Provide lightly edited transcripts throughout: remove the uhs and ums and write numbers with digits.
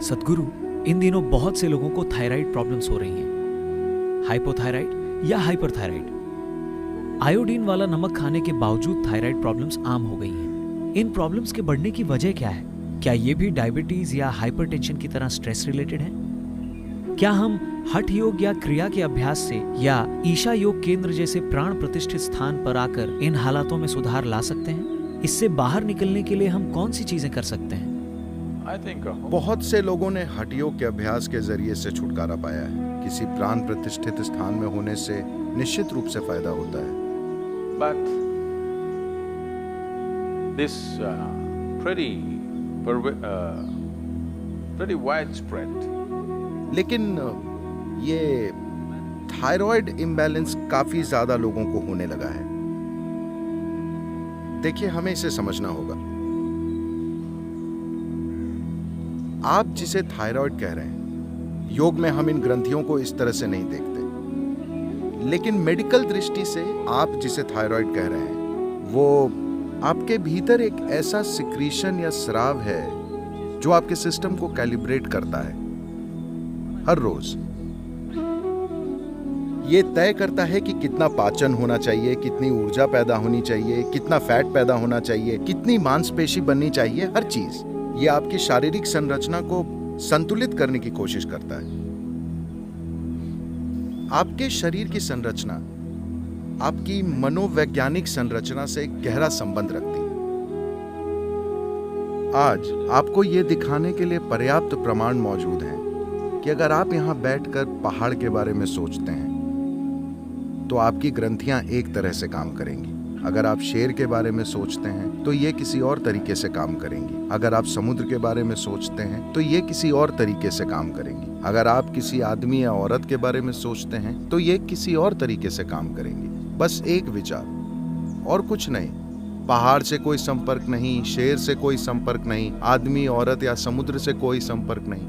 सद्गुरु, इन दिनों बहुत से लोगों को थायराइड प्रॉब्लम्स हो रही हैं। हाइपोथायराइड या हाइपरथायराइड। आयोडीन वाला नमक खाने के बावजूद थायराइड प्रॉब्लम्स आम हो गई हैं। इन प्रॉब्लम्स के बढ़ने की वजह क्या है? क्या ये भी डायबिटीज या हाइपरटेंशन की तरह स्ट्रेस रिलेटेड है? क्या हम हठ योग या क्रिया के अभ्यास से या ईशा योग केंद्र जैसे प्राण प्रतिष्ठित स्थान पर आकर इन हालातों में सुधार ला सकते हैं? इससे बाहर निकलने के लिए हम कौन सी चीजें कर सकते हैं? बहुत से लोगों ने हठ योग के अभ्यास के जरिए से छुटकारा पाया है। किसी प्राण प्रतिष्ठित स्थान में होने से निश्चित रूप से फायदा होता है। But this pretty widespread. लेकिन ये थायराइड इम्बैलेंस काफी ज्यादा लोगों को होने लगा है। देखिए, हमें इसे समझना होगा। आप जिसे थायराइड कह रहे हैं, योग में हम इन ग्रंथियों को इस तरह से नहीं देखते, लेकिन मेडिकल दृष्टि से आप जिसे थायराइड कह रहे हैं वो आपके भीतर एक ऐसा सिक्रीशन या स्राव है जो आपके सिस्टम को कैलिब्रेट करता है हर रोज। ये तय करता है कि कितना पाचन होना चाहिए, कितनी ऊर्जा पैदा होनी चाहिए, कितना फैट पैदा होना चाहिए, कितनी मांसपेशी बननी चाहिए। हर चीज ये आपकी शारीरिक संरचना को संतुलित करने की कोशिश करता है। आपके शरीर की संरचना आपकी मनोवैज्ञानिक संरचना से गहरा संबंध रखती है। आज आपको यह दिखाने के लिए पर्याप्त प्रमाण मौजूद हैं कि अगर आप यहां बैठकर पहाड़ के बारे में सोचते हैं तो आपकी ग्रंथियां एक तरह से काम करेंगी। अगर आप शेर के बारे में सोचते हैं तो ये किसी और तरीके से काम करेंगी। अगर आप समुद्र के बारे में सोचते हैं तो ये किसी और तरीके से काम करेंगी। अगर आप किसी आदमी या औरत के बारे में सोचते हैं तो ये किसी और तरीके से काम करेंगी। बस एक विचार और कुछ नहीं। पहाड़ से कोई संपर्क नहीं, शेर से कोई संपर्क नहीं, आदमी, औरत या समुद्र से कोई संपर्क नहीं।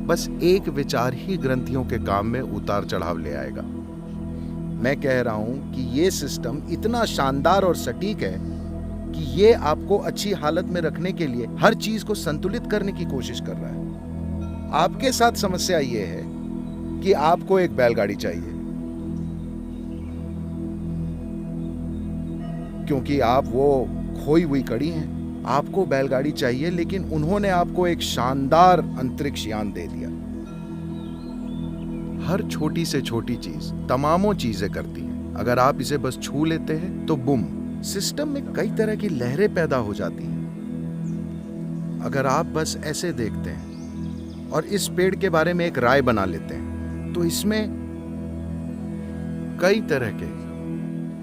बस एक विचार ही ग्रंथियों के काम में उतार चढ़ाव ले आएगा। मैं कह रहा हूं कि ये सिस्टम इतना शानदार और सटीक है कि ये आपको अच्छी हालत में रखने के लिए हर चीज को संतुलित करने की कोशिश कर रहा है। आपके साथ समस्या ये है कि आपको एक बैलगाड़ी चाहिए क्योंकि आप वो खोई हुई कड़ी हैं। आपको बैलगाड़ी चाहिए, लेकिन उन्होंने आपको एक शानदार अंतरिक्ष यान दे दिया। हर छोटी से छोटी चीज तमामों चीजें करती हैं। अगर आप इसे बस छू लेते हैं तो बुम, सिस्टम में कई तरह की लहरें पैदा हो जाती हैं। अगर आप बस ऐसे देखते हैं और इस पेड़ के बारे में एक राय बना लेते हैं तो इसमें कई तरह के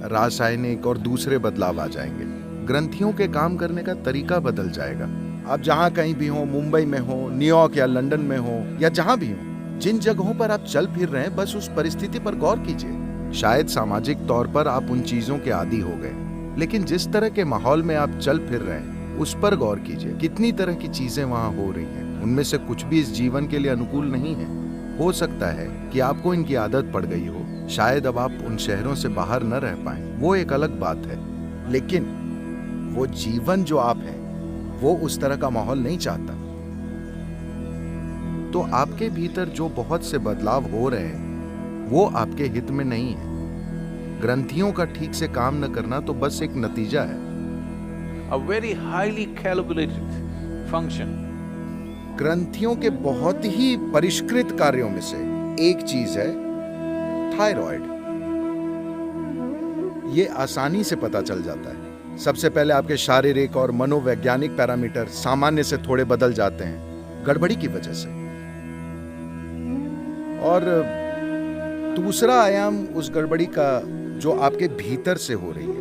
रासायनिक और दूसरे बदलाव आ जाएंगे। ग्रंथियों के काम करने का तरीका बदल जाएगा। आप जहां कहीं भी हो, मुंबई में हो, न्यूयॉर्क या लंदन में हो या जहां भी हो, जिन जगहों पर आप चल फिर रहे हैं, बस उस परिस्थिति पर गौर कीजिए। शायद सामाजिक तौर पर आप उन चीजों के आदी हो गए, लेकिन जिस तरह के माहौल में आप चल फिर रहे हैं उस पर गौर कीजिए। कितनी तरह की चीजें वहां हो रही हैं। उनमें से कुछ भी इस जीवन के लिए अनुकूल नहीं है। हो सकता है कि आपको इनकी आदत पड़ गई हो। शायद अब आप उन शहरों से बाहर न रह पाए, वो एक अलग बात है, लेकिन वो जीवन जो आप हैं वो उस तरह का माहौल नहीं चाहता। तो आपके भीतर जो बहुत से बदलाव हो रहे हैं वो आपके हित में नहीं है। ग्रंथियों का ठीक से काम न करना तो बस एक नतीजा है। A very highly calibrated function. ग्रंथियों के बहुत ही परिष्कृत कार्यों में से एक चीज है थायराइड। ये आसानी से पता चल जाता है। सबसे पहले आपके शारीरिक और मनोवैज्ञानिक पैरामीटर सामान्य से थोड़े बदल जाते हैं गड़बड़ी की वजह से। और दूसरा आयाम उस गड़बड़ी का जो आपके भीतर से हो रही है,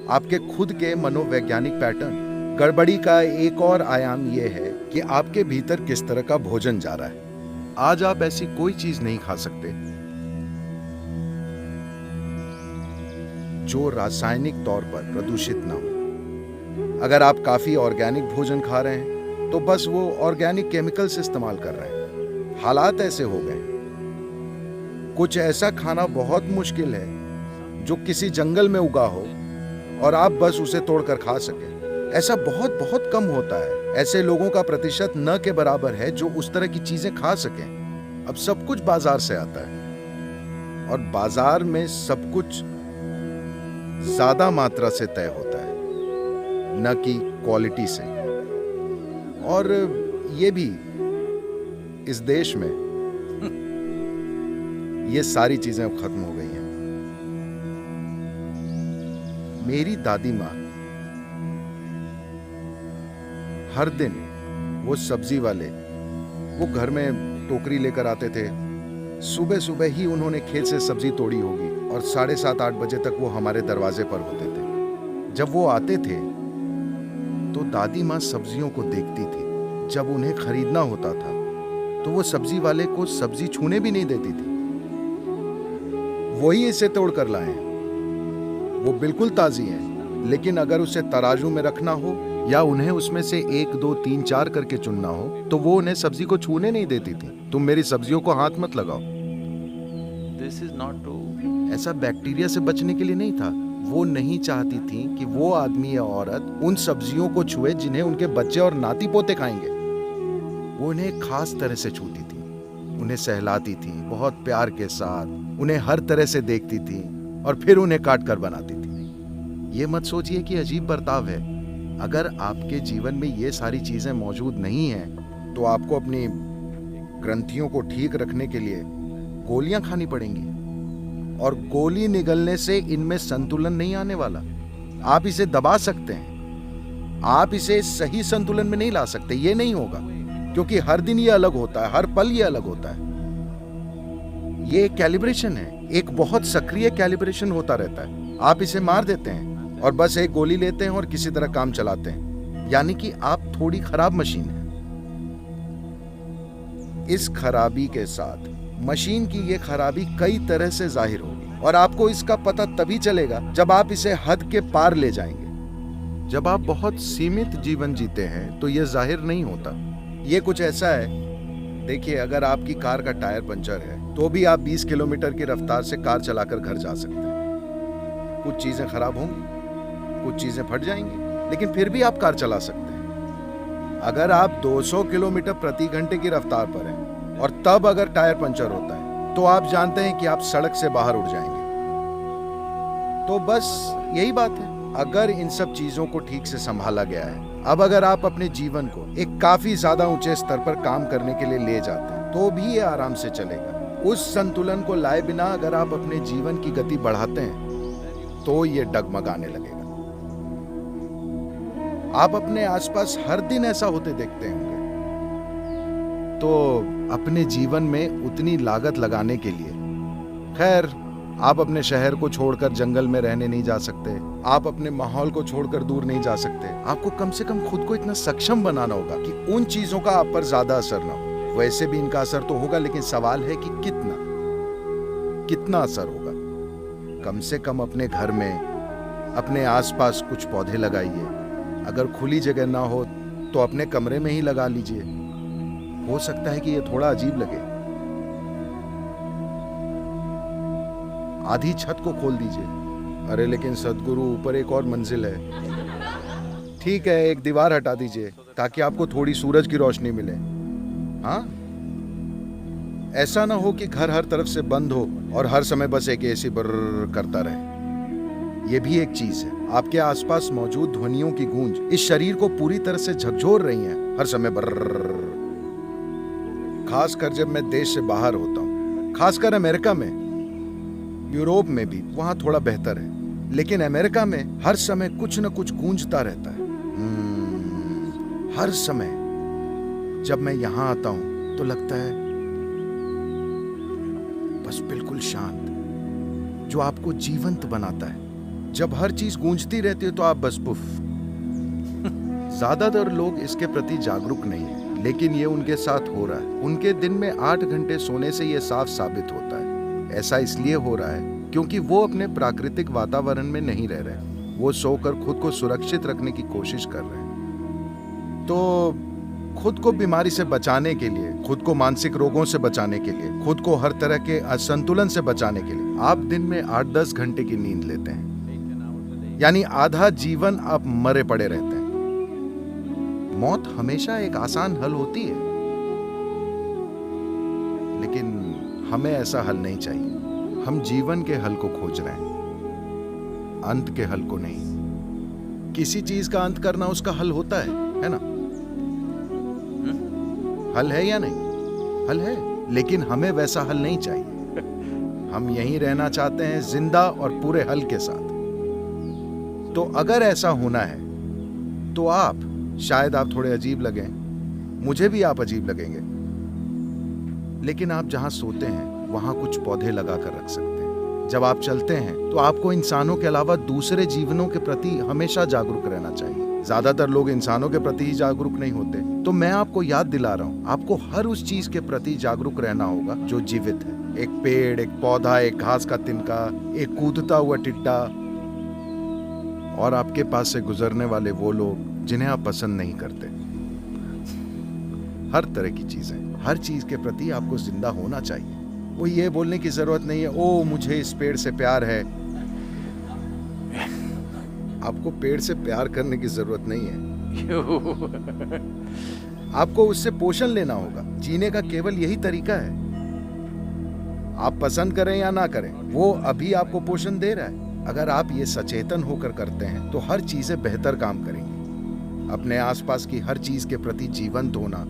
आपके खुद के मनोवैज्ञानिक पैटर्न। गड़बड़ी का एक और आयाम यह है कि आपके भीतर किस तरह का भोजन जा रहा है। आज आप ऐसी कोई चीज नहीं खा सकते जो रासायनिक तौर पर प्रदूषित ना हो। अगर आप काफी ऑर्गेनिक भोजन खा रहे हैं तो बस वो ऑर्गेनिक केमिकल्स इस्तेमाल कर रहे हैं। हालात ऐसे हो गए। कुछ ऐसा खाना बहुत मुश्किल है जो किसी जंगल में उगा हो और आप बस उसे तोड़कर खा सके। ऐसा बहुत बहुत कम होता है। ऐसे लोगों का प्रतिशत न के बराबर है जो उस तरह की चीजें खा सकें। अब सब कुछ बाजार से आता है और बाजार में सब कुछ ज्यादा मात्रा से तय होता है, न कि क्वालिटी से। और ये भी इस देश में ये सारी चीजें अब खत्म हो गई हैं। मेरी दादी माँ हर दिन वो सब्जी वाले वो घर में टोकरी लेकर आते थे। सुबह सुबह ही उन्होंने खेत से सब्जी तोड़ी होगी और 7:30-8 बजे तक वो हमारे दरवाजे पर होते थे। जब वो आते थे तो दादी माँ सब्जियों को देखती थी। जब उन्हें खरीदना होता था तो वो सब्जी वाले को सब्जी छूने भी नहीं देती थी। वही इसे तोड़ कर लाए, वो बिल्कुल ताजी है, लेकिन अगर उसे तराजू में रखना हो या उन्हें उसमें से 1, 2, 3, 4 करके चुनना हो तो वो उन्हें सब्जी को छूने नहीं देती थी। तुम मेरी सब्जियों को हाथ मत लगाओ। This is not to ऐसा बैक्टीरिया से बचने के लिए नहीं था। वो नहीं चाहती थी कि वो आदमी या औरत उन सब्जियों को छुए जिन्हें उनके बच्चे और नाती पोते खाएंगे। वो उन्हें खास तरह से छूती थी, उन्हें सहलाती थी, बहुत प्यार के साथ उन्हें हर तरह से देखती थी और फिर उन्हें काट कर बनाती थी। ये मत सोचिए कि अजीब बर्ताव है। अगर आपके जीवन में ये सारी चीजें मौजूद नहीं हैं तो आपको अपनी ग्रंथियों को ठीक रखने के लिए गोलियां खानी पड़ेंगी, और गोली निगलने से इनमें संतुलन नहीं आने वाला। आप इसे दबा सकते हैं, आप इसे सही संतुलन में नहीं ला सकते। ये नहीं होगा, क्योंकि हर दिन ये अलग होता है, हर पल ये अलग होता है। ये कैलिब्रेशन है, एक बहुत सक्रिय कैलिब्रेशन होता रहता है। आप इसे मार देते हैं और बस एक गोली लेते हैं और किसी तरह काम चलाते हैं, यानी कि आप थोड़ी खराब मशीन हैं। इस खराबी के साथ मशीन की ये खराबी कई तरह से जाहिर होगी, और आपको इसका पता तभी चलेगा जब आप इसे हद के पार ले जाएंगे। जब आप बहुत सीमित जीवन जीते हैं तो ये जाहिर नहीं होता। ये कुछ ऐसा है, देखिए, अगर आपकी कार का टायर पंचर है तो भी आप 20 किलोमीटर की रफ्तार से कार चलाकर घर जा सकते हैं। कुछ चीजें खराब होंगी, कुछ चीजें फट जाएंगी, लेकिन फिर भी आप कार चला सकते हैं। अगर आप 200 किलोमीटर प्रति घंटे की रफ्तार पर हैं और तब अगर टायर पंचर होता है तो आप जानते हैं कि आप सड़क से बाहर उड़ जाएंगे। तो बस यही बात है। अगर इन सब चीजों को ठीक से संभाला गया है, अब अगर आप अपने जीवन को एक काफी ज्यादा ऊंचे स्तर पर काम करने के लिए ले जाते हैं तो भी ये आराम से चलेगा। उस संतुलन को लाए बिना अगर आप अपने जीवन की गति बढ़ाते हैं तो ये डगमगाने लगेगा। आप अपने आसपास हर दिन ऐसा होते देखते होंगे। तो अपने जीवन में उतनी लागत लगाने के लिए, खैर, आप अपने शहर को छोड़कर जंगल में रहने नहीं जा सकते, आप अपने माहौल को छोड़कर दूर नहीं जा सकते। आपको कम से कम खुद को इतना सक्षम बनाना होगा कि उन चीजों का आप पर ज्यादा असर ना हो। वैसे भी इनका असर तो होगा, लेकिन सवाल है कि कितना असर होगा। कम से कम अपने घर में, अपने आसपास कुछ पौधे लगाइए। अगर खुली जगह ना हो तो अपने कमरे में ही लगा लीजिए। हो सकता है कि ये थोड़ा अजीब लगे। आधी छत को खोल दीजिए। अरे लेकिन सदगुरु, ऊपर एक और मंजिल है। ठीक है, एक दीवार हटा दीजिए ताकि आपको थोड़ी सूरज की रोशनी मिले। हाँ, ऐसा ना हो कि घर हर तरफ से बंद हो और हर समय बस एक एसी बर्र करता रहे। ये भी एक चीज है। आपके आसपास मौजूद ध्वनियों की गूंज इस शरीर को पूरी तरह से झकझोर रही है, हर समय बर्र। खासकर जब मैं देश से बाहर होता हूँ, खासकर अमेरिका में, यूरोप में भी वहां थोड़ा बेहतर है, लेकिन अमेरिका में हर समय कुछ न कुछ गूंजता रहता है। हर समय जब मैं यहां आता हूं तो लगता है बस बिल्कुल शांत, जो आपको जीवंत बनाता है। जब हर चीज गूंजती रहती है तो आप बस पुफ। ज्यादातर लोग इसके प्रति जागरूक नहीं है, लेकिन ये उनके साथ हो रहा है। उनके दिन में 8 घंटे सोने से ये साफ साबित होता है। ऐसा इसलिए हो रहा है क्योंकि वो अपने प्राकृतिक वातावरण में नहीं रह रहे। वो सोकर खुद को सुरक्षित रखने की कोशिश कर रहे हैं। तो खुद को बीमारी से बचाने के लिए, खुद को मानसिक रोगों से बचाने के लिए, खुद को हर तरह के असंतुलन से बचाने के लिए आप दिन में 8-10 घंटे की नींद लेते हैं। यानी आधा जीवन आप मरे पड़े रहते हैं। मौत हमेशा एक आसान हल होती है, लेकिन हमें ऐसा हल नहीं चाहिए। हम जीवन के हल को खोज रहे हैं, अंत के हल को नहीं। किसी चीज का अंत करना उसका हल होता है ना? हल है या नहीं? हल है, लेकिन हमें वैसा हल नहीं चाहिए। हम यहीं रहना चाहते हैं, जिंदा और पूरे हल के साथ। तो अगर ऐसा होना है तो आप, शायद आप थोड़े अजीब लगें, मुझे भी आप अजीब लगेंगे, लेकिन आप जहां सोते हैं वहां कुछ पौधे लगा कर रख सकते हैं। जब आप चलते हैं तो आपको इंसानों के अलावा दूसरे जीवनों के प्रति हमेशा जागरूक रहना चाहिए। ज्यादातर लोग इंसानों के प्रति ही जागरूक नहीं होते, तो मैं आपको याद दिला रहा हूं, आपको हर उस चीज के प्रति जागरूक रहना होगा जो जीवित है। एक पेड़, एक पौधा, एक घास का तिनका, एक कूदता हुआ टिड्डा, और आपके पास से गुजरने वाले वो लोग जिन्हें आप पसंद नहीं करते। हर तरह की चीजें, हर चीज के प्रति आपको जिंदा होना चाहिए। वो ये बोलने की जरूरत नहीं है, ओ मुझे इस पेड़ से प्यार है। आपको पेड़ से प्यार करने की जरूरत नहीं है। आपको उससे पोषण लेना होगा। जीने का केवल यही तरीका है। आप पसंद करें या ना करें, वो अभी आपको पोषण दे रहा है। अगर आप ये सचेतन होकर करते हैं तो हर चीजें बेहतर काम करेंगी। अपने आसपास की हर चीज के प्रति जीवंत होना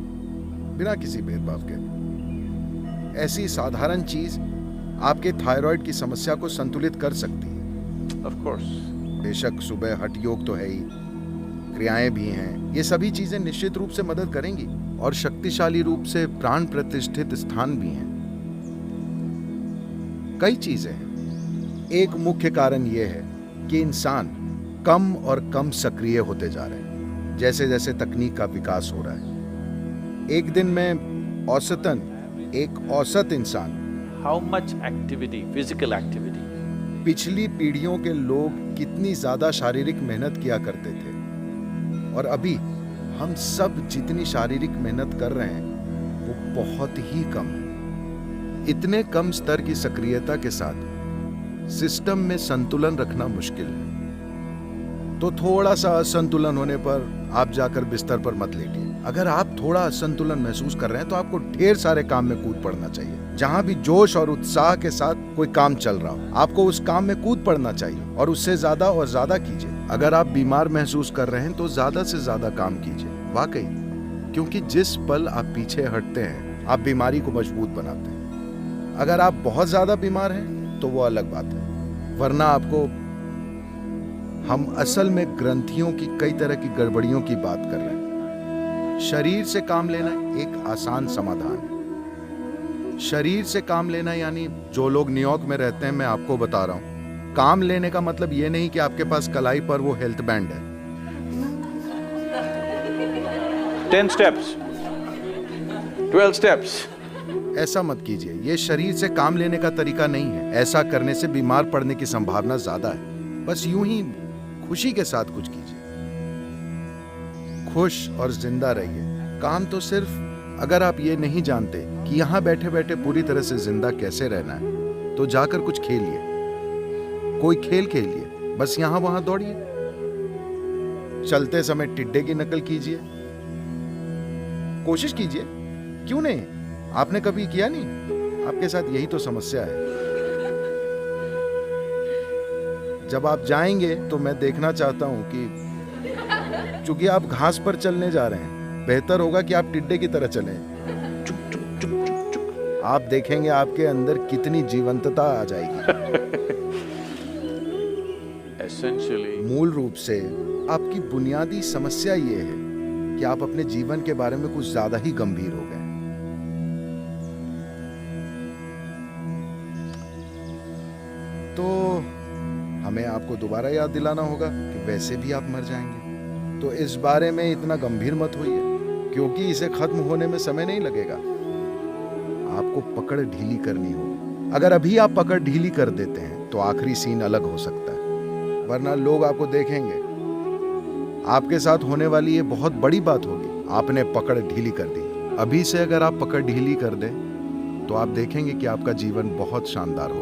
बिना किसी भेदभाव के। ऐसी साधारण चीज आपके थायराइड की समस्या को संतुलित कर सकती है। Of course. बेशक सुबह हठ योग तो है ही, क्रियाएं भी हैं। ये सभी चीजें निश्चित रूप से मदद करेंगी और शक्तिशाली रूप से प्राण प्रतिष्ठित स्थान भी हैं। कई चीजें हैं। एक मुख्य कारण यह है कि इंसान कम और कम सक्रिय होते जा रहे हैं जैसे जैसे तकनीक का विकास हो रहा है। एक दिन में औसतन एक औसत इंसान How much activity, physical activity? पिछली पीढ़ियों के लोग कितनी ज्यादा शारीरिक मेहनत किया करते थे, और अभी हम सब जितनी शारीरिक मेहनत कर रहे हैं वो बहुत ही कम है। इतने कम स्तर की सक्रियता के साथ सिस्टम में संतुलन रखना मुश्किल है। तो थोड़ा सा असंतुलन होने पर आप जाकर बिस्तर पर मत लेटिए। अगर आप थोड़ा असंतुलन महसूस कर रहे हैं तो आपको ढेर सारे काम में कूद पड़ना चाहिए। जहां भी जोश और उत्साह के साथ कोई काम चल रहा हो, आपको उस काम में कूद पड़ना चाहिए और उससे ज्यादा और ज्यादा कीजिए। अगर आप बीमार महसूस कर रहे हैं तो ज्यादा से ज्यादा काम कीजिए, वाकई, क्योंकि जिस पल आप पीछे हटते हैं आप बीमारी को मजबूत बनाते हैं। अगर आप बहुत ज्यादा बीमार हैं तो वो अलग बात है, वरना आपको, हम असल में ग्रंथियों की कई तरह की गड़बड़ियों की बात कर रहे हैं। शरीर से काम लेना एक आसान समाधान है। शरीर से काम लेना यानी, जो लोग न्यूयॉर्क में रहते हैं मैं आपको बता रहा हूं, काम लेने का मतलब ये नहीं कि आपके पास कलाई पर वो हेल्थ बैंड है। 10 steps, 12 steps. ऐसा मत कीजिए, ये शरीर से काम लेने का तरीका नहीं है। ऐसा करने से बीमार पड़ने की संभावना ज्यादा है। बस यूं ही खुशी के साथ कुछ कीजिए, खुश और जिंदा रहिए। काम तो सिर्फ, अगर आप ये नहीं जानते कि यहाँ बैठे बैठे पूरी तरह से जिंदा कैसे रहना है, तो जाकर कुछ खेलिए, कोई खेल खेलिए, बस यहाँ वहां दौड़िए, चलते समय टिड्डे की नकल कीजिए, कोशिश कीजिए, क्यों नहीं? आपने कभी किया नहीं? आपके साथ यही तो समस्या है। जब आप जाएंगे तो मैं देखना चाहता हूं कि, चूंकि आप घास पर चलने जा रहे हैं, बेहतर होगा कि आप टिड्डे की तरह चलें। आप देखेंगे आपके अंदर कितनी जीवंतता आ जाएगी। Essentially, मूल रूप से आपकी बुनियादी समस्या ये है कि आप अपने जीवन के बारे में कुछ ज्यादा ही गंभीर हो गए। तो हमें आपको दोबारा याद दिलाना होगा कि वैसे भी आप मर जाएंगे, तो इस बारे में इतना गंभीर मत होइए, क्योंकि इसे खत्म होने में समय नहीं लगेगा। आपको पकड़ ढीली करनी होगी। अगर अभी आप पकड़ ढीली कर देते हैं तो आखिरी सीन अलग हो सकता है, वरना लोग आपको देखेंगे। आपके साथ होने वाली ये बहुत बड़ी बात होगी, आपने पकड़ ढीली कर दी। अभी से अगर आप पकड़ ढीली कर दें तो आप देखेंगे कि आपका जीवन बहुत शानदार होगा।